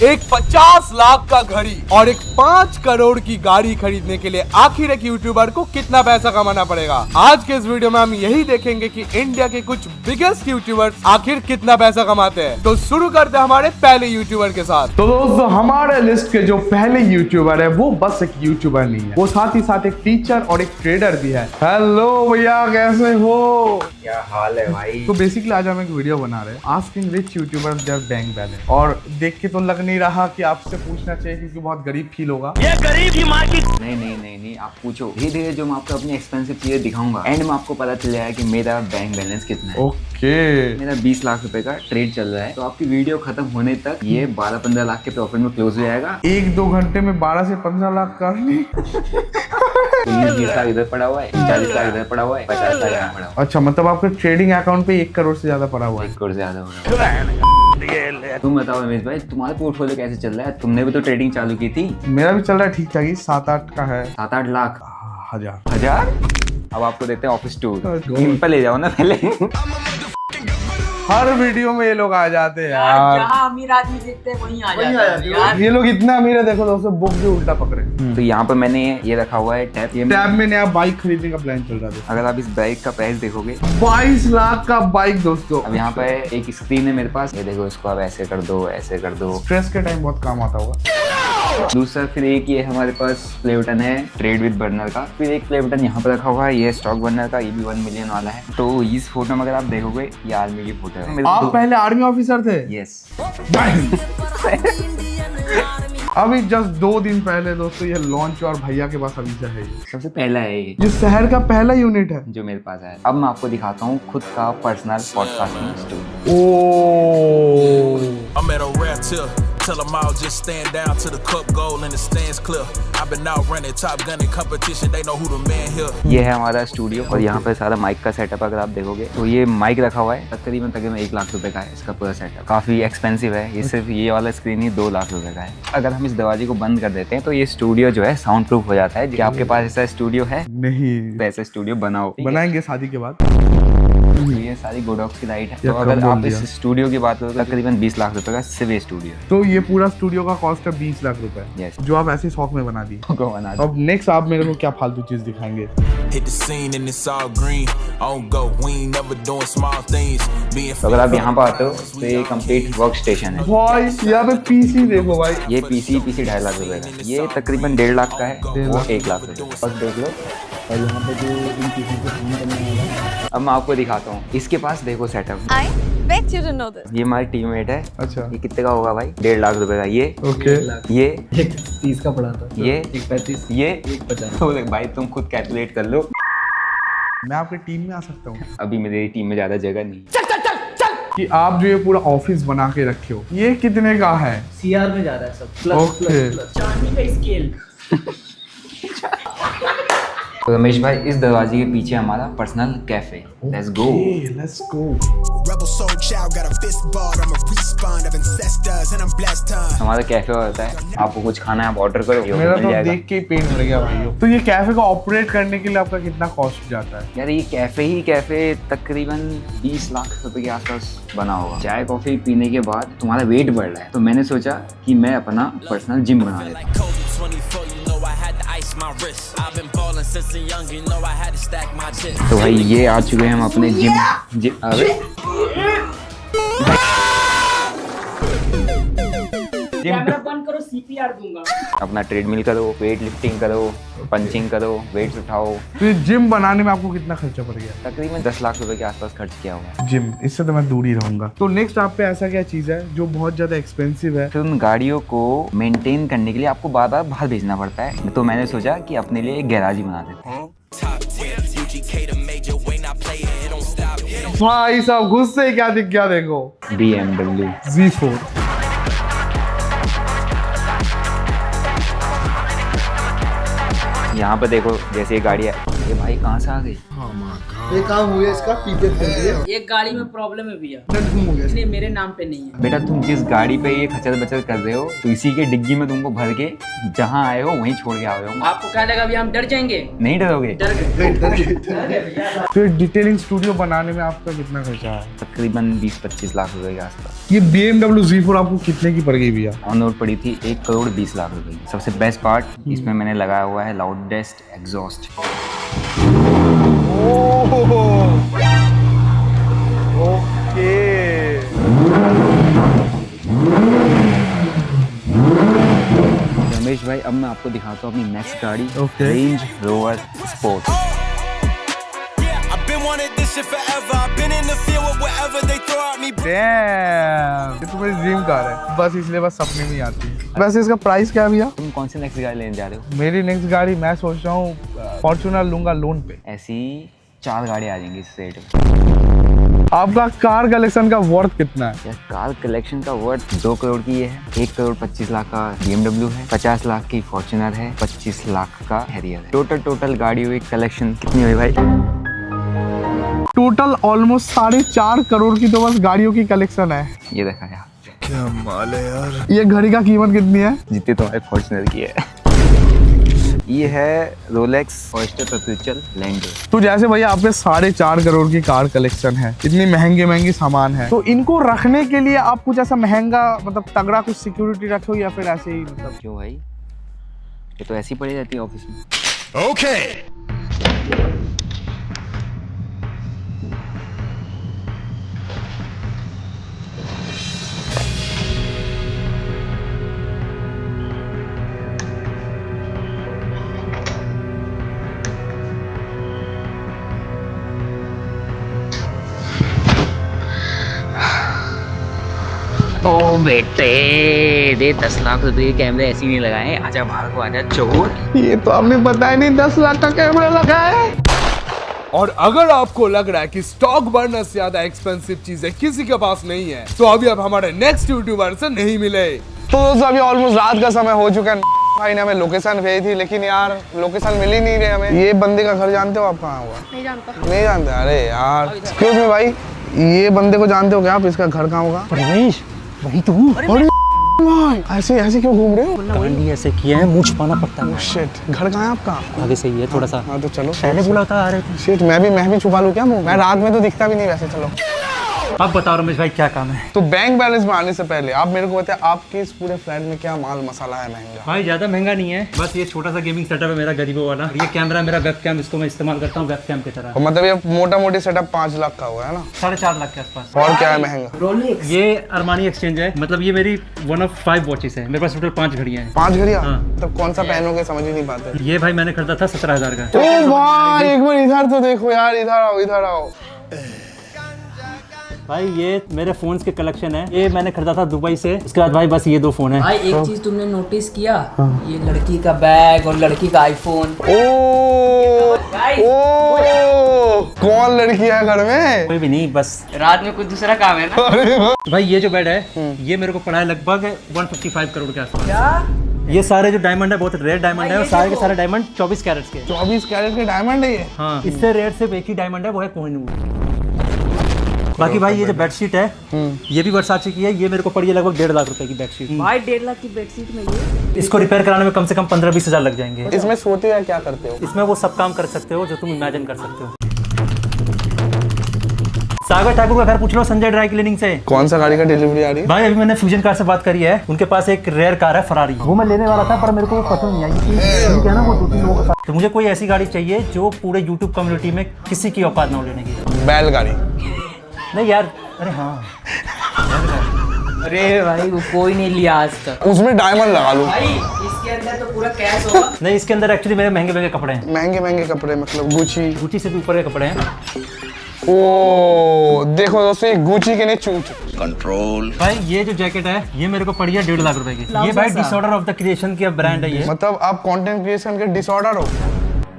एक 50 लाख का घड़ी और एक 5 करोड़ की गाड़ी खरीदने के लिए आखिर एक यूट्यूबर को कितना पैसा कमाना पड़ेगा। आज के इस वीडियो में हम यही देखेंगे कि इंडिया के कुछ बिगेस्ट यूट्यूबर्स आखिर कितना पैसा कमाते हैं। तो शुरू करते हैं हमारे पहले यूट्यूबर के साथ। तो दोस्तों हमारे लिस्ट के जो पहले यूट्यूबर है वो बस एक यूट्यूबर नहीं है, वो साथ ही साथ एक टीचर और एक ट्रेडर भी है। हेलो भैया, कैसे हो? क्या हाल है भाई? तो बेसिकली आज हम एक वीडियो बना रहे हैं asking rich YouTubers there bank balance, और देख के तो लग नहीं रहा कि आपसे पूछना चाहिए क्योंकि बहुत गरीब फील होगा। ये गरीब की माँ की नहीं, आप पूछो। धीरे धीरे जो मैं आपको अपनी एक्सपेंसिव चीजें दिखाऊंगा, एंड में आपको पता चल जाएगा कि मेरा बैंक बैलेंस कितना है। ओके, मेरा 20 लाख रुपए का ट्रेड चल रहा है, तो आपकी वीडियो खत्म होने तक ये 12-15 लाख के प्रॉफिट में क्लोज हो जाएगा। 1-2 घंटे में 12 से 15 लाख कर ली। 20 लाख इधर पड़ा हुआ है, 40 लाख इधर पड़ा हुआ है, 50 लाख यहाँ पड़ा हुआ है। अच्छा, मतलब आपके ट्रेडिंग अकाउंट पे 1 करोड़ से ज्यादा पड़ा हुआ है। 1 करोड़ से ज्यादा हो रहा है। तुम बताओ रमेश भाई, तुम्हारा पोर्टफोलियो कैसे चल रहा है? तुमने भी तो ट्रेडिंग चालू की थी। मेरा भी चल रहा है ठीक ठाक ही, 7-8 का है। 7-8 लाख? हजार। अब आपको देते हैं ऑफिस टूर। सिंपल ले जाओ ना पहले। हर वीडियो में ये लोग आ जाते हैं यार। जहाँ अमीर आदमी दिखते हैं वहीं आ जाते हैं यार। ये लोग इतना अमीर है, देखो दोस्तों, बुक भी उल्टा पकड़े। तो यहाँ पर मैंने ये रखा हुआ है टैब। ये टैब में नया बाइक खरीदने का प्लान चल रहा है। अगर आप इस बाइक का प्राइस देखोगे, 22 लाख का बाइक दोस्तों। अब यहाँ पे एक स्क्रीन है मेरे पास, ये देखो, इसको आप ऐसे कर दो, ऐसे कर दो। स्ट्रेस के टाइम बहुत काम आता होगा। दूसरा फिर एक ये हमारे पास प्ले बटन है ट्रेड विद बर्नर का। फिर एक प्ले बटन यहाँ पर रखा हुआ है, ये स्टॉक बर्नर का, ये भी 1 मिलियन वाला है। तो इस फोटो में अगर आप देखोगे, ये आर्मी की फोटो है। आप पहले आर्मी ऑफिसर थे? यस। अभी जस्ट 2 दिन पहले दोस्तों ये लॉन्च और भैया के पास अभी से है। सबसे पहला है ये शहर का पहला यूनिट है जो मेरे पास है। अब मैं आपको दिखाता हूँ खुद का personal podcasting studio. Oh, I'm at a rare tip. Tell them all just stand down to the cup goal and the stands clear. I've been out running top gun in competition. They know who the man here. ये है हमारा studio और यहाँ पे सारा mic का setup अगर आप देखोगे तो ये माइक रखा हुआ है तकरीबन 1 लाख रुपए का है इसका पूरा सेटअप। काफी एक्सपेंसिव है ये, सिर्फ ये वाला स्क्रीन ही 2 लाख रुपए का है। अगर हम इस दरवाजे को बंद कर देते हैं तो ये स्टूडियो जो है साउंड प्रूफ हो जाता है। क्या आपके पास ऐसा स्टूडियो है? नहीं, तो ऐसा स्टूडियो बनाओ, बनाएंगे शादी के बाद। ये सारी गोडॉक्स की लाइट है। तो अगर आप इस स्टूडियो की बात करो तो तकरीबन 20 लाख रुपए का सिर्फ ये स्टूडियो है। तो ये पूरा स्टूडियो का कॉस्ट है 20 लाख रुपए, Yes. जो आप ऐसे शौक में बना दिए। अब नेक्स्ट आप मेरे को क्या फालतू चीज दिखाएंगे? Hit the scene and it's all green. On go, we ain't never doing small things. Being तो अगर आप यहाँ पर आते हो तो ये कंप्लीट वर्क स्टेशन है। भाई यहाँ पे पीसी देखो भाई। ये पीसी 2.5 लाख रुपए का, ये तकरीबन 1.5 लाख का है, वो 1 लाख रुपए। बस देख लो। और यहाँ पे जो इन पीसी को काम करने वाला है, अब मैं आपको दिखाता हूँ। इसके पास देखो setup. I bet you didn't know this. ये हमारी टीममेट है। अच्छा, ये कितने का होगा भाई? 1.5 लाख रुपए का। ये ओके, ये 30 का पड़ा था, ये 1.35, ये 1.50। तो भाई तुम खुद कैलकुलेट कर लो। मैं आपकी टीम में आ सकता हूँ? अभी मेरी टीम में ज्यादा जगह नहीं। कि आप जो ये पूरा ऑफिस बना के रखे हो, ये कितने का है? CR में जा रहा है सब, प्लस Okay. प्लस चांदी का स्केल। तो रमेश भाई, इस दरवाजे के पीछे हमारा personal cafe. Let's go. Let's go. Rebel soul child got a fist ball. I'm a respawn of ancestors and I'm blessed. हमारा कैफे होता है, आपको कुछ खाना है आप ऑर्डर करो, ये मेरा मिल तो जाएगा। देख के ही पेन भर गया भाइयों। तो ये कैफे को ऑपरेट करने के लिए आपका कितना कॉस्ट जाता है? यार ये कैफे तकरीबन 20 लाख रुपए के आसपास बना होगा। चाय कॉफी पीने के बाद तुम्हारा वेट बढ़ रहा है, तो मैंने सोचा कि मैं अपना पर्सनल जिम बना लेता हूँ। Kobe 24, you know I had to ice my wrist. I've been ballin' since a young, you know I had to stack my chips. तो भाई ये आ चुके हैं हम अपने जिम। अरे कैमरा बंद करो, CPR दूंगा। अपना ट्रेडमिल करो, वेट लिफ्टिंग करो, पंचिंग करो, वेट्स उठाओ। तो ये जिम बनाने में आपको कितना खर्चा पड़ गया? तकरीबन 10 लाख रुपए के आसपास खर्च किया हुआ है। जिम, इससे तो मैं दूर ही रहूंगा। तो नेक्स्ट आप पे ऐसा क्या चीज है जो बहुत ज्यादा एक्सपेंसिव है? फिर उन गाड़ियों को मेंटेन करने के लिए आपको बार बार बाहर भेजना पड़ता है, तो मैंने सोचा कि अपने लिए एक गैराज ही बना देते हैं। Top 10, UGK the major, way not play it, it don't stop. It don't भाई साहब गुस्से क्या दिख गया देखो, BMW Z4। यहाँ पर देखो, जैसे ये गाड़ी है ये भाई कहाँ से आ गई? ये काम हुआ इसका पीछे खोल दिया एक गाड़ी में प्रॉब्लम है भैया, नट घूम हो गया इसलिए मेरे नाम पे नहीं है। बेटा तुम जिस गाड़ी पे ये खचर बचर कर रहे हो तो इसी के डिग्गी में तुमको भर के जहाँ आए हो वहीं छोड़ के आए हो। आपको क्या लगा भैया हम डर जाएंगे? नहीं डरोगे? डर गए। फिर डिटेलिंग स्टूडियो बनाने में आपका कितना खर्चा है? तकरीबन 20-25 लाख रुपए के आसपास। ये BMW Z4 आपको कितने की पड़ गई भैया? ऑन रोड पड़ी थी 1,20,00,000 रुपए की। सबसे बेस्ट पार्ट इसमें मैंने लगाया हुआ है लाउडेस्ट एग्जॉस्ट। ओके। रमेश भाई अब मैं आपको दिखाता हूँ अपनी नेक्स्ट गाड़ी, Okay. Range rover sport. I've been wanting this shit forever. I've been in the field with whatever they throw at me. ये तो मेरी ड्रीम कार है, बस इसलिए बस सपने में ही आती है। वैसे इसका प्राइस क्या है भैया? तुम कौन सी नेक्स्ट गाड़ी लेने जा रहे हो? मेरी नेक्स्ट गाड़ी मैं सोच रहा हूँ फॉर्च्यूनर लूंगा लोन पे। ऐसी 4 गाड़ी आ जाएंगी इस रेट में। आपका कार कलेक्शन का वर्थ कितना है? यार कार कलेक्शन का वर्थ 2 करोड़ की ये है। 1,25,00,000 का BMW है, 50 लाख की फॉर्च्यूनर है, 25 लाख का हैरियर है। टोटल गाड़ी हुई कलेक्शन कितनी हुई भाई? टोटल ऑलमोस्ट 4.5 करोड़ की तो बस गाड़ियों की कलेक्शन है। ये देखा यार, क्या माल है यार। ये घड़ी का कीमत कितनी है? जितनी तुम्हारे फॉर्च्यूनर की है। ये है रोलेक्स ऑयस्टर परपेचुअल लैंड। तो जैसे भैया आप पे 4.5 करोड़ की कार कलेक्शन है, इतनी महंगी सामान है, तो इनको रखने के लिए आप कुछ ऐसा महंगा मतलब तगड़ा कुछ सिक्योरिटी रखो या फिर ऐसे ही मतलब? क्यों भाई, ये तो ऐसी पड़ी रहती है ऑफिस में। Okay. ओ बेटे दे 10 लाख रुपए के कैमरे ऐसे ही नहीं लगाए। आजा बाहर को, आजा चोर। ये तो आपने बताया नहीं 10 लाख का कैमरा लगा है। और अगर आपको लग रहा है कि स्टॉक बर्नर से ज्यादा एक्सपेंसिव चीजें किसी के पास नहीं है, तो अभी अब हमारे नेक्स्ट यूट्यूबर से नहीं मिले। तो दोस्तों अभी ऑलमोस्ट रात का समय हो चुका है। भाई ने हमें लोकेशन भेजी थी, लेकिन यार लोकेशन मिल ही नहीं रही हमें। ये बंदे का घर जानते हो आप? कहाँ हुआ? नहीं जानता। नहीं जानते? अरे यार एक्सक्यूज मी भाई, ये बंदे को जानते हो क्या आप? इसका घर कहाँ होगा? रमेश वही तो हूँ। अरे ऐसे क्यों घूम रहे हो? गांडी ऐसे किया है, मुंह छुपाना पड़ता है। शिट, घर कहाँ है आपका? आगे से ही है थोड़ा सा। हाँ तो चलो। पहले बोला था आ रहे थे। शिट, मैं भी छुपा लूँ क्या मुंह? मैं रात में तो दिखता भी नहीं वैसे। चलो अब बताओ रमेश भाई क्या काम है? तो बैंक बैलेंस में आने से पहले आप मेरे को बताए आपके इस पूरे फ्लैट में क्या माल मसाला है महंगा? भाई ज्यादा महंगा नहीं है, बस ये छोटा सा गेमिंग सेटअप है मेरा गरीबों वाला। ये कैमरा मेरा वेब कैम, इसको मैं इस्तेमाल करता हूँ वेब कैम की तरह। मतलब ये मोटा मोटी सेटअप 5 लाख का हुआ है ना? 4.5 लाख के आसपास। और क्या है महंगा? रोलेक्स। ये अरमानी एक्सचेंज है, मतलब ये मेरी 1 of 5 वॉचेस है। मेरे पास टोटल 5 घड़ियां हैं। 5 घड़ियां? हाँ। तब कौन सा पहनोगे समझ ही नहीं पाते। ये भाई मैंने खरीदा था 17,000 का। ओ भाई एक बार इधर तो देखो यार, इधर आओ। भाई ये मेरे फोन्स के कलेक्शन है, ये मैंने खरीदा था दुबई से। उसके बाद भाई बस ये 2 फोन है। भाई एक चीज तुमने नोटिस किया? ये लड़की का बैग और लड़की का आईफोन। ओ कौन लड़की है घर में? कोई भी नहीं, बस रात में कुछ दूसरा काम है ना। भाई ये जो बेड है ये मेरे को पड़ा है लगभग 155 करोड़ के आसपास। ये सारे जो डायमंड है बहुत रेयर डायमंड है, और सारे के सारे डायमंड 24 कैरेट्स के। 24 कैरेट के डायमंड है ये? हाँ, इससे रेयर सिर्फ एक ही डायमंड है, वो है कोहिनूर। बाकी भाई ये जो बेडशीट है ये भी वर्साचे की है। ये मेरे को पड़ी है लगभग 1.5 लाख रुपए की बेडशीट। भाई 1.5 लाख की बेडशीट में ये इसको रिपेयर कराने में कम से कम 15-20 हजार लग जाएंगे। इसमें सोते हो क्या करते हो? इसमें वो सब काम कर सकते हो जो तुम इमेजिन कर सकते हो। सागर ठाकुर का घर पूछ लो संजय ड्राई क्लीनिंग से। कौन सा गाड़ी का डिलीवरी आ रही है? भाई अभी मैंने फ्यूजन कार से बात करी है, उनके पास एक रेयर कार है फरारी, वो मैं लेने वाला था पर मेरे को पसंद नहीं आई क्योंकि है ना वो 2-3 लोगों के साथ। तो मुझे कोई ऐसी गाड़ी चाहिए जो पूरे YouTube कम्युनिटी में किसी की औकात ना हो लेने की। बैलगाड़ी? नहीं यार, अरे हाँ अरे भाई वो कोई नहीं लिया आज तक। उसमें डायमंड लगा लूं। भाई इसके अंदर तो पूरा कैश होगा। नहीं, इसके अंदर एक्चुअली मेरे महंगे कपड़े हैं। महंगे कपड़े मतलब गुची से भी ऊपर के कपड़े हैं। ओ देखो दोस्तों, ये गुची के नहीं चूच कंट्रोल। भाई ये जो जैकेट है ये मेरे को पड़ी है 1.5 लाख रुपए की। ये भाई डिसऑर्डर ऑफ द क्रिएशन की ब्रांड है ये। मतलब आप कंटेंट क्रिएशन के डिसऑर्डर हो?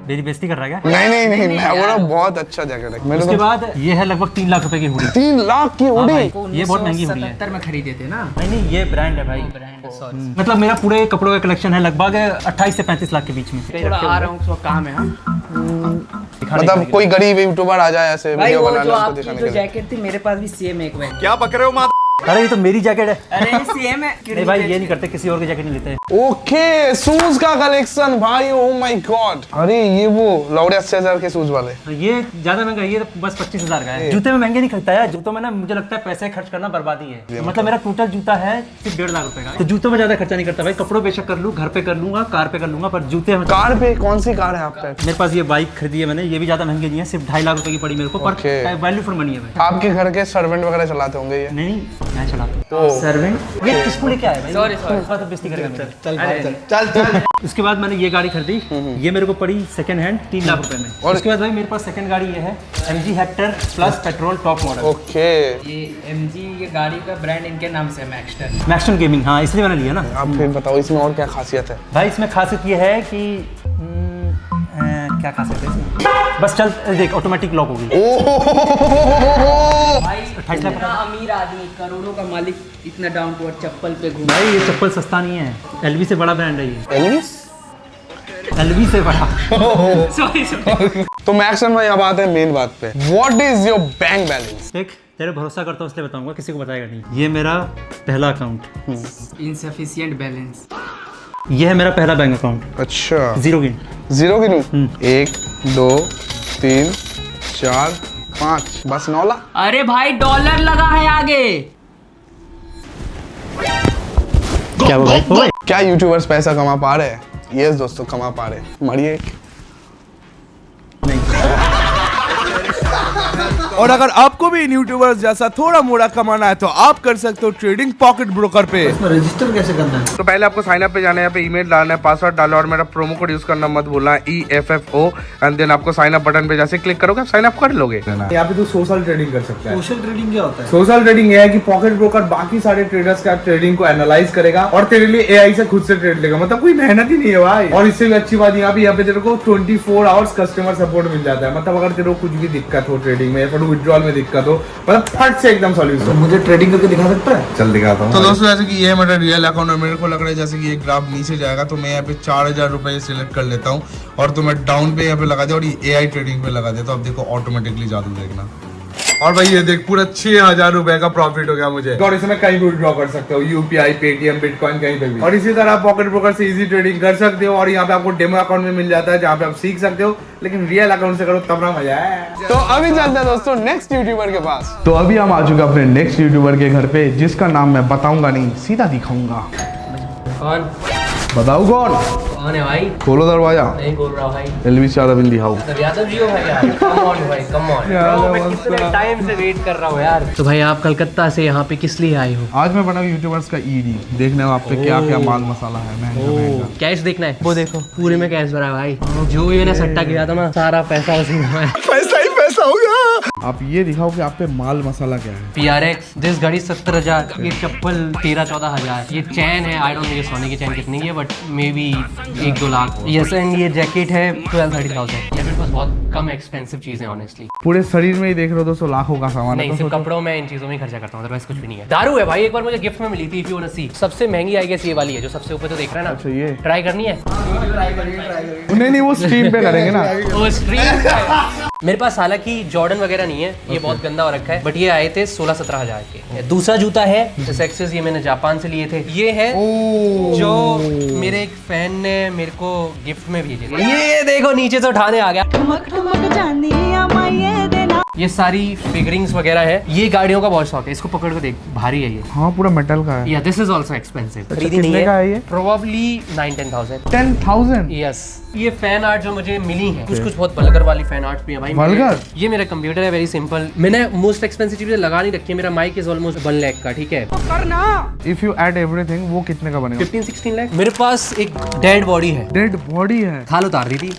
मेरी बेइज्जती कर रहा है क्या? नहीं नहीं मैं बोल रहा हूँ बहुत अच्छा जैकेट है। मेरे उसके को बाद ये है लगभग 3 लाख रुपए की हुडी। 3 लाख की हुडी। ये बहुत महंगी हुडी है। 1977 में खरीदे थे ना। नहीं ये ब्रांड है भाई। Brand sorry. मतलब मेरा पूरे कपड़ों का कलेक्शन है लगभग 28 से 35 लाख के बीच में। थोड़ा आ रहा हूँ, काम है। मतलब कोई गरीब यूट्यूबर आ जाए ऐसे भाई वीडियो वो बनाने जो उसको आपकी दिखाने जो के लिए। जैकेट थी मेरे पास भी सेम एक वैसे। क्या पक रहे हो माँ? अरे ये तो मेरी जैकेट है। अरे सेम है। नहीं भाई ये नहीं करते, किसी और की जैकेट नहीं लेते। ओके शूज का कलेक्शन भाई, ओ माय गॉड। अरे ये वो लौड़े 80,000 के शूज वाले। ये ज्यादा महंगा है, ये तो बस 25,000 का है। जूते में महंगे नहीं खरीदता है, जूतों में ना मुझे लगता है पैसे खर्च करना बर्बादी है। मतलब मेरा टोटल जूता है सिर्फ 1.5 लाख रुपए का। तो जूतों में ज्यादा खर्चा नहीं करता भाई। कपड़ों बेशक कर लूँ, घर पे कर लूंगा, कार पे कर लूंगा, पर जूते में। कार पे कौन सी कार है आप पे? मेरे पास ये बाइक खरीदी है मैंने, ये भी ज्यादा महंगी नहीं है, सिर्फ 2.5 लाख रुपए की पड़ी मेरे को, पर Okay. वैल्यू फॉर मनी है भाई। आपके घर के सर्वेंट वगैरह चलाते होंगे ये? नहीं मैं चलाता हूँ। सर्वेंट ये किसको लेके आया भाई? Sorry, sorry. तो बेइज्जती करेगा मेरी। चल उसके बाद मैंने ये गाड़ी खरीदी, ये मेरे को पड़ी सेकंड हैंड 3 लाख रुपए में। और उसके बाद भाई मेरे पास सेकंड गाड़ी ये है MG Hector plus petrol top model. Okay ये MG ये गाड़ी का ब्रांड इनके नाम से है, मैक्सटन। मैक्सटन गेमिंग, हाँ इसलिए मैंने लिया ना। आप फिर बताओ इसमें और क्या खासियत है? भाई इसमें खासियत ये है कि क्या खासियत है इसमें? बस चल देख ऑटोमेटिक लॉक होगी। भाई 28 लाख इतना अमीर आदमी, करोड़ों का मालिक, इतना डाउन टू अर्थ चप्पल पे घूम। भाई ये चप्पल सस्ता नहीं है, LV से बड़ा ब्रांड है ये। एल्विस? LV से बड़ा। सॉरी। तो मैक्सन भाई अब आते हैं मेन बात पे। What is your bank balance? देख तेरे भरोसा करता हूँ इसलिए बताऊंगा, किसी को बताएगा नहीं। ये मेरा पहला अकाउंट, इनसफिशिएंट बैलेंस। ये है मेरा पहला बैंक अकाउंट। अच्छा जीरो गिन। जीरो गिनूं? 1 2 3 4 5 बस 9 लाख। अरे भाई डॉलर लगा है आगे। क्या हुआ भाई? क्या यूट्यूबर्स पैसा कमा पा रहे हैं? यस दोस्तों कमा पा रहे हैं। मरिए। और अगर आपको भी इन यूट्यूबर्स जैसा थोड़ा मोड़ा कमाना है तो आप कर सकते हो ट्रेडिंग पॉकेट ब्रोकर पे। रजिस्टर कैसे करना है? तो पहले आपको साइन अप पे जाना है, यहाँ पे ईमेल डालना है, पासवर्ड डालो और मेरा प्रोमो कोड यूज करना मत भूलना, EFFO, एंड देन आपको साइन अप बटन पे जैसे क्लिक करोगे आप साइन अप कर लोगे। यहाँ पे तो सोशल ट्रेडिंग कर सकता है। सोशल ट्रेडिंग क्या होता है? सोशल ट्रेडिंग ये है कि पॉकेट ब्रोकर बाकी सारे ट्रेडर्स का ट्रेडिंग को एनालाइज करेगा और तेरे लिए AI से खुद से ट्रेड लेगा। मतलब कोई मेहनत ही नहीं है भाई। और इससे भी अच्छी बात यहाँ पे तेरे को 24 आवर्स कस्टमर सपोर्ट मिल जाता है। मतलब अगर तेरे को कुछ भी दिक्कत हो ट्रेडिंग में या फिर विड्रॉल में दिक्कत हो, मतलब फट से एकदम सॉल्यूशन। मुझे ट्रेडिंग करके दिखा सकता है? चल दिखाता हूँ। तो दोस्तों जैसे कि ये है मेरा रियल अकाउंट और मेरे को लग रहा है जैसे कि ये ग्राफ नीचे जाएगा तो मैं यहाँ पे 4,000 रुपए सिलेक्ट कर लेता हूँ और तो मैं डाउन पे यहाँ पे लगा दिया और ये AI ट्रेडिंग पे लगा देता हूँ। अब देखो ऑटोमेटिकली जादू देखना। और भाई ये देख पूरा 6,000 रुपए का प्रॉफिट हो गया मुझे। और इसमें कहीं भी विड्रॉ कर सकते हो, UPI, पेटीएम, बिटकॉइन कहीं पे भी। और इसी तरह आप पॉकेट ब्रोकर से इजी ट्रेडिंग कर सकते हो और यहाँ पे आपको डेमो अकाउंट में मिल जाता है जहाँ पे आप सीख सकते हो, लेकिन रियल अकाउंट से करो तब ना मजा है। तो अभी चलते हैं दोस्तों नेक्स्ट यूट्यूबर के पास। तो अभी हम आ चुके हैं अपने नेक्स्ट यूट्यूबर के घर पे, जिसका नाम मैं बताऊंगा नहीं, सीधा दिखाऊंगा। कौन बताओ कौन? कौन है भाई? खोलो दरवाजा। नहीं बोल रहा भाई। एलविस यादव इन दिखाओ। यादव जी हो भाई यार। कम ऑन भाई, कम ऑन। मैं कितने टाइम से वेट कर रहा हूँ यार। तो भाई आप कलकत्ता से यहाँ पे किस लिए आए हो? आज मैं बना यूट्यूबर्स का ED देखने आप पे क्या क्या माल मसाला है महंगा। कैश देखना है? वो देखो पूरे में कैश भरा है भाई। जो भी मैंने सट्टा किया था ना सारा पैसा उसी में है। पैसा ही पैसा हो गया। आप ये दिखाओ कि आप पे माल मसाला क्या है। PRX दिस घड़ी 70,000, ये चप्पल 13-14,000, ये चैन है, आई डोंट नो ये सोने की चैन कितनी है but may be 1-2 lakh. Yes and ये जैकेट है 12-13,000। ये मेरे पास बहुत कम एक्सपेंसिव चीजें ऑनेस्टली। पूरे शरीर में ही देख रहे हो दोस्तों, लाखों का सामान है। नहीं सिर्फ कपड़ों में इन चीजों में खर्चा करता हूँ, अदरवाइज कुछ भी नहीं है। दारू है भाई, एक बार मुझे गिफ्ट में मिली थी, इफ यू वांट टू सी। सबसे महंगी आई गेस ये वाली है जो सबसे ऊपर तो देख रहा है ना। अच्छा ये ट्राई करनी है? नहीं वो स्ट्रीम पे करेंगे ना। वो स्ट्रीम मेरे पास हालांकि जॉर्डन वगैरह नहीं है, ये बहुत गंदा हो रखा है, बट ये आए थे 16-17 हजार के। दूसरा जूता है सेक्सेस, ये मैंने जापान से लिए थे। ये है जो मेरे एक फैन ने मेरे को गिफ्ट में भेजे थे। ये देखो नीचे से उठाने आ गया। ये सारी फिगरिंग्स वगैरह है। ये गाड़ियों का बहुत शौक है, इसको पकड़ के देख, भारी है ये। हाँ पूरा मेटल का है। या दिस इज आल्सो एक्सपेंसिव। खरीदी कितने नहीं का है है ये? प्रोबेबली 9-10,000। 10,000? यस। ये फैन आर्ट जो मुझे मिली है, कुछ बहुत वल्गर वाली फैन आर्ट भी है भाई। वल्गर? ये मेरा कंप्यूटर है, वेरी सिंपल। मैंने मोस्ट एक्सपेंसिव चीजें लगा नहीं रखी है। मेरा माइक इज ऑलमोस्ट 1 लाख का, ठीक है। इफ यू ऐड एवरीथिंग वो कितने का बनेगा? 15-16 लाख। मेरे पास एक डेड बॉडी है। डेड बॉडी है? खाल उतार दी थी।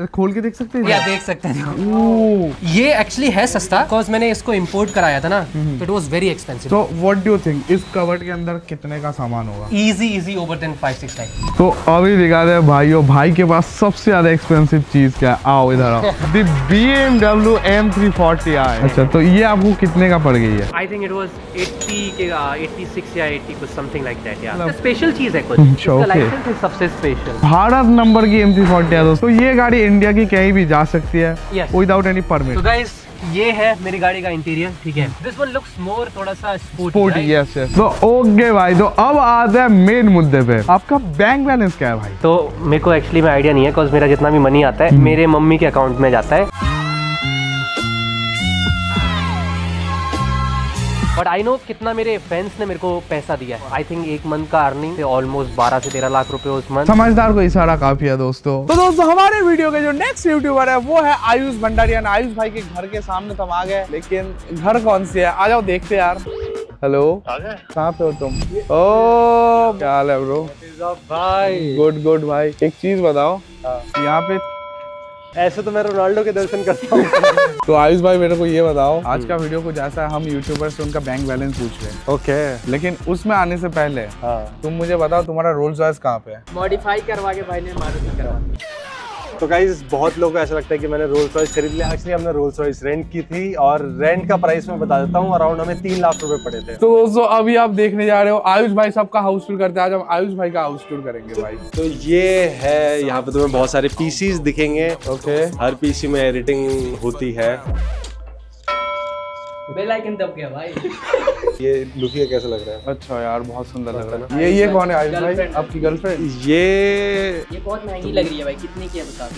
खोल के देख सकते हैं? या देख सकते हैं। ये एक्चुअली है सस्ता, बिकॉज मैंने इसको इंपोर्ट कराया था ना, तो इट वाज वेरी एक्सपेंसिव। तो व्हाट डू यू थिंक इस कवर्ड के अंदर कितने का सामान होगा? Easy over then 5-6 lakh. तो अभी दिखा दे भाइयों, भाई के पास सबसे ज्यादा एक्सपेंसिव चीज क्या है? आओ इधर आओ। The BMW M340i। अच्छा, तो ये आपको कितने का पड़ गई है? आई थिंक इट वाज 86 या 80 कुछ समथिंग लाइक दैट। या स्पेशल चीज है कुछ, अच्छा, इसका okay। लाइसेंस है सबसे स्पेशल। भारत नंबर की M340 है दोस्तों। ये गाड़ी इंडिया की कहीं भी जा सकती है Yes। Without any permit. तो गाइस ये है मेरी गाड़ी का इंटीरियर, ठीक है। दिस वन लुक्स मोर थोड़ा सा स्पोर्टी, यस यस। तो ओके भाई, तो अब आते हैं मेन मुद्दे पे। आपका बैंक बैलेंस क्या है भाई? तो मेरे को एक्चुअली में आइडिया नहीं है, बिकॉज मेरा जितना भी मनी आता है मेरे मम्मी के अकाउंट में जाता है। बट आई नो कितना मेरे फ्रेंड्स ने मेरे को पैसा दिया है। आई थिंक एक मंथ का अर्निंग ऑलमोस्ट 12 से 13 लाख रुपए उस मंथ। समझदार को इशारा काफी है दोस्तों। तो दोस्तों हमारे वीडियो के जो नेक्स्ट यूट्यूबर है वो है आयुष भंडारिया। आयुष भाई के घर के सामने तो हम आ गए, लेकिन घर कौन सी है? आ जाओ देखते यार। हेलो, कहाँ पे हो तुम? ओ क्या हाल है ब्रो? भाई गुड भाई। एक चीज बताओ, यहाँ पे ऐसे तो मैं रोनाल्डो के दर्शन करता हूँ। तो आयुष भाई मेरे को ये बताओ, आज का वीडियो कुछ ऐसा है, हम यूट्यूबर से उनका बैंक बैलेंस पूछ रहे हैं। ओके। लेकिन उसमें आने से पहले तुम मुझे बताओ तुम्हारा रोल्स रॉयस कहाँ पे है? मॉडिफाई करवा के भाई ने मारुति करवा। तो गाइस बहुत लोगों को ऐसा लगता है कि मैंने रोल्स रॉयस खरीद लिया। एक्चुअली हमने रोल्स रॉयस रेंट की थी, और रेंट का प्राइस मैं बता देता हूँ, अराउंड हमें 3 लाख रुपए पड़े थे। तो दोस्तों अभी आप देखने जा रहे हो आयुष भाई सबका हाउस टूर करते हैं। आज हम आयुष भाई का हाउस टूर करेंगे भाई। तो ये है, यहाँ पे तुम्हें बहुत सारे पीसीज दिखेंगे। ओके। हर पीसी में एडिटिंग होती है। बेल आइकन दब गया भाई। ये लुकिया कैसा लग रहा है? अच्छा यार, बहुत सुंदर लग रहा है। ये कौन है आयुष भाई? आपकी गर्लफ्रेंड? ये बहुत महंगी लग रही है भाई, कितने की है बता?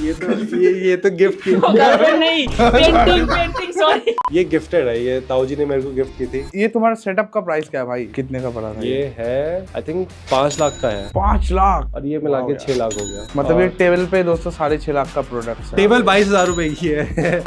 ये तो गिफ्ट की। गर्लफ्रेंड नहीं, पेंटिंग सॉरी। ये गिफ्टेड है, ये ताऊ जी ने मेरे को गिफ्ट की थी। ये तुम्हारा सेटअप का प्राइस क्या है भाई? कितने का पड़ा था? ये है आई थिंक 5 लाख का है। 5 लाख? और ये मिला के 6 लाख हो गया। मतलब ये टेबल पे दोस्तों 6.5 लाख का प्रोडक्ट है। टेबल 22,000 रुपए की है।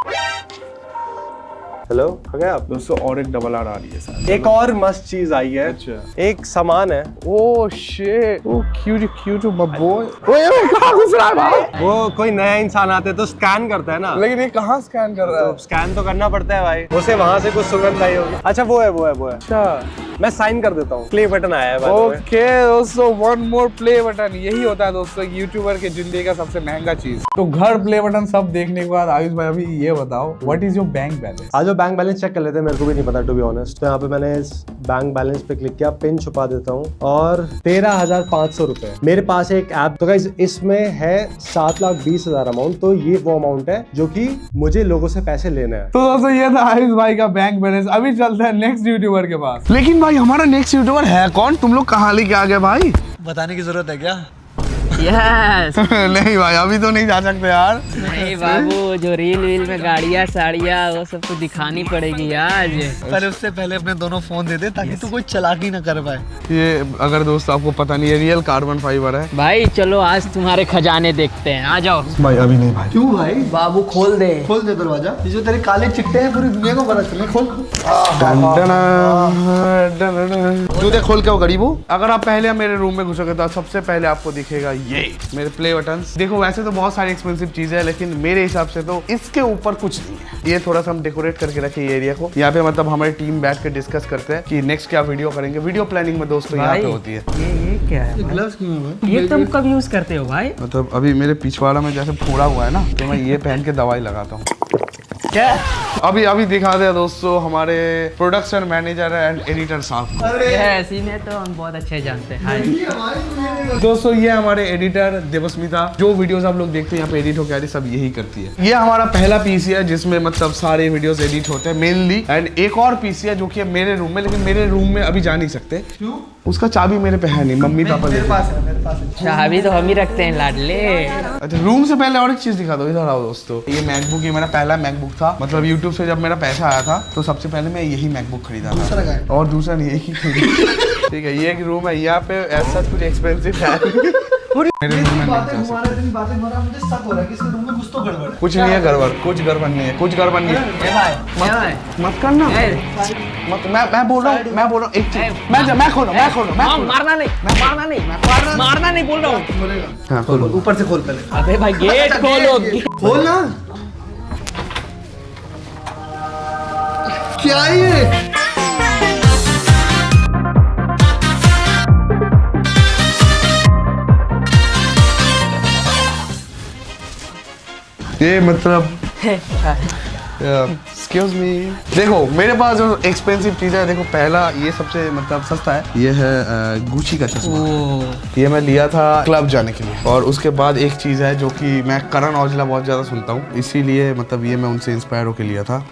हेलो, आ गए आप दोस्तों? और एक डबल आर आ रही है सर। एक और मस्त चीज आई है। अच्छा। एक सामान है। ओह शिट, ओह क्यूट बॉय। ओए कहां घुस रहा है भाई? वो कोई नया इंसान आते तो स्कैन करता है ना। लेकिन ये कहां स्कैन कर रहा है? तो स्कैन तो करना पड़ता है भाई, उसे वहां से कुछ सुगंध आई होगी। अच्छा वो है। अच्छा, मैं साइन कर देता हूँ। प्ले बटन आया है। ओके दोस्तों, वन मोर प्ले बटन। यही होता है दोस्तों यूट्यूबर के जिंदगी का सबसे महंगा चीज। तो घर प्ले बटन सब देखने के बाद आयुष भाई अभी ये बताओ, what is your bank balance? आज जो बैंक बैलेंस चेक कर लेते हैं, मेरे को भी नहीं पता टू बी ऑनेस्ट। तो यहाँ पे मैंने इस बैंक बैलेंस पे क्लिक किया, पिन छुपा देता हूँ, और 13,500 रुपए मेरे पास एक ऐप। तो गाइस इसमें है 7,20,000 अमाउंट। तो ये वो अमाउंट है जो कि मुझे लोगों से पैसे लेना है। तो दोस्तों ये था आयुष भाई का बैंक बैलेंस। अभी चलते हैं नेक्स्ट यूट्यूबर के पास। लेकिन भाई हमारा नेक्स्ट यूट्यूबर है कौन? तुम लोग कहाँ लेके आ गए भाई? बताने की जरूरत है क्या? यस। नहीं भाई, अभी तो नहीं जा सकते यार। नहीं बाबू, जो रील में गाड़ियाँ साड़ियाँ वो सब तो दिखानी पड़ेगी आज। पर उससे पहले अपने दोनों फोन दे दे, ताकि तू कोई चालाकी ना कर पाए। ये अगर दोस्त आपको पता नहीं है, रियल कार्बन फाइबर है भाई। चलो आज तुम्हारे खजाने देखते हैं, आ जाओ। भाई। अभी नहीं भाई। क्यों भाई? बाबू खोल दे दरवाजा। ये जो तेरे काले चिट्टे हैं पूरी दुनिया को पता चले। खोल। जूते खोल के वो गरीबो। अगर आप पहले मेरे रूम में घुसोगे तो सबसे पहले आपको दिखेगा ये मेरे प्ले बटन्स। देखो वैसे तो बहुत सारी एक्सपेंसिव चीजें हैं, लेकिन मेरे हिसाब से तो इसके ऊपर कुछ नहीं है। ये थोड़ा सा हम डेकोरेट करके रखे ये एरिया को। यहाँ पे मतलब हमारी टीम बैठ के डिस्कस करते हैं कि नेक्स्ट क्या वीडियो करेंगे। वीडियो प्लानिंग में दोस्तों यहाँ पे होती है। ये क्या है? ग्लव्स क्यों है भाई? ये तुम कब यूज करते हो भाई? मतलब अभी मेरे पिछवाड़ा में जैसे फोड़ा हुआ है ना, तो मैं ये पहन के दवाई लगाता हूँ। क्या? अभी दिखाते हैं दोस्तों हमारे प्रोडक्शन मैनेजर एंड एडिटर साहब। ऐसी ने तो हम बहुत अच्छे जानते हैं। दोस्तों ये हमारे एडिटर देवस्मिता, जो वीडियोस आप लोग देखते हैं यहाँ पे एडिट होकर आ रही सब यही करती है। ये हमारा पहला पीसी है जिसमें मतलब सारे वीडियोस एडिट होते हैं मेनली। एंड एक और पीसी है जो कि है मेरे रूम में, लेकिन मेरे रूम में अभी जा नहीं सकते। क्यों? उसका चाबी मेरे पे है नहीं, मम्मी पापा मेरे पास है। चाबी तो हम ही रखते हैं लाडले। अच्छा, रूम से पहले और एक चीज दिखा दो, इधर आओ दोस्तों। ये मैकबुक, ये मेरा पहला मैकबुक था। मतलब यूट्यूब से जब मेरा पैसा आया था तो सबसे पहले मैं यही मैकबुक खरीदा था, और दूसरा नहीं, एक ही खरीदा। ठीक है, ये एक रूम है। यहाँ पे ऐसा कुछ एक्सपेंसिव है मेरे रूम में नहीं जा सकते। बातें घुमा रहा है, मुझे शक हो रहा है कि इसके रूम में कुछ तो गड़बड़ है। कुछ नहीं है गड़बड़, कुछ गड़बड़ नहीं है, कुछ गड़बड़ नहीं है। मत करना, मत। मैं बोल रहा हूँ एक चीज। मैं खोलो। मारना नहीं बोल रहा हूँ। हाँ खोलो। ऊपर से खोल पहले। अबे भाई गेट खोलो। खोल ना। क्या है ये? ये मतलब एक्सक्यूज मी, देखो मेरे पास जो एक्सपेंसिव चीज़ है, देखो पहला ये सबसे मतलब सस्ता है, ये है गुची का चश्मा। ये मैं लिया था क्लब जाने के लिए। और उसके बाद एक चीज़ है जो कि मैं करण औजला बहुत ज़्यादा सुनता हूँ, इसीलिए मतलब ये मैं उनसे इंस्पायर होकर लिया था।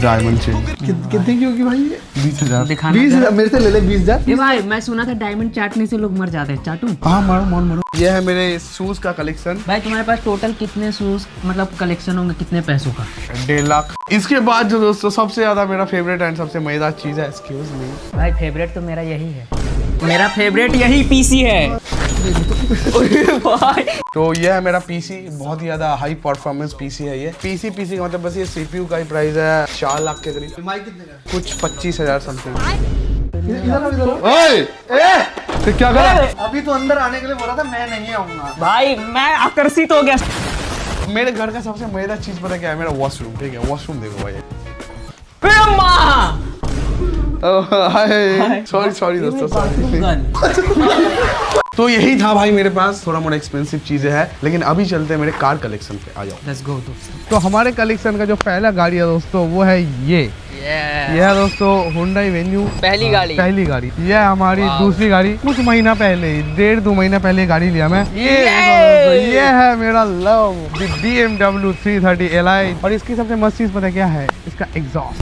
डायमंड चेन कितने की होगी भाई ये? 20,000। 20,000 मेरे से ले ले 20,000। भाई मैं सुना था डायमंड चाटने से लोग मर जाते हैं, चाटू? हाँ मारो। ये है मेरे शूज का कलेक्शन। भाई तुम्हारे पास टोटल कितने शूज मतलब कलेक्शन होंगे, कितने पैसों का? 1.5 लाख। इसके बाद जो दोस्तों सबसे ज्यादा मेरा फेवरेट एंड सबसे मजेदार चीज है, एक्सक्यूज मी भाई फेवरेट तो मेरा यही है, मेरा फेवरेट यही पीसी है। तो ये है मेरा पीसी, बहुत ही ज्यादा हाई परफॉर्मेंस पीसी है ये। पीसी का मतलब बस ये सीपीयू का ही प्राइस है 4 लाख के करीब। माइक कितने का? कुछ 25,000 समथिंग। तो क्या करा? अभी तो अंदर आने के लिए बोला था, मैं नहीं आऊंगा। भाई मैं आकर्षित हो गया। मेरे घर का सबसे मजेदार चीज पता क्या है? मेरा वॉशरूम। ठीक है, वॉशरूम देखो भाई। सॉरी दोस्तों, सॉरी। तो यही था भाई मेरे पास, थोड़ा मोड़ा एक्सपेंसिव चीजें हैं, लेकिन अभी चलते हैं मेरे कार कलेक्शन पे। आ जाओ, लेट्स गो दोस्तों। तो हमारे कलेक्शन का जो पहला गाड़ी है दोस्तों वो है ये है दोस्तों Hyundai Venue। पहली गाड़ी। ये है हमारी दूसरी गाड़ी। कुछ महीना पहले, 1.5-2 महीना पहले गाड़ी लिया मैं। ये है मेरा लव BMW 330 Li। और इसकी सबसे मस्त चीज पता क्या है? इसका एग्जॉस्ट।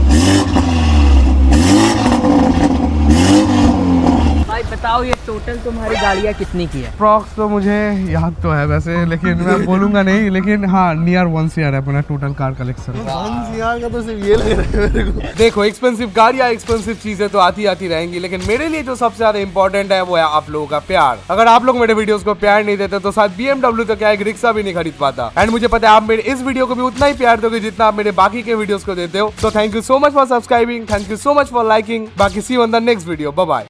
भाई बताओ ये टोटल तुम्हारी गाड़ियाँ कितनी की है? अप्रॉक्स तो मुझे याद तो है वैसे, लेकिन मैं बोलूंगा नहीं, लेकिन हाँ नियर 1 CR है अपना टोटल कार कलेक्शन। 1 CR का तो सिर्फ ये लग रहा है मेरे को। देखो एक्सपेंसिव गाड़ियाँ, एक्सपेंसिव चीजें तो आती रहेंगी, लेकिन मेरे लिए जो सबसे ज्यादा इंपॉर्टेंट है वो है आप लोगों का प्यार। अगर आप लोग मेरे वीडियोस को प्यार नहीं देते तो शायद BMW तो क्या एक रिक्शा भी नहीं खरीद पाता। एंड मुझे पता है आप मेरे इस वीडियो को भी उतना ही प्यार दोगे जितना आप मेरे बाकी के वीडियोस को देते हो। तो thank you so much for subscribing, thank you so much for liking. बाकी see you on the next video, bye bye.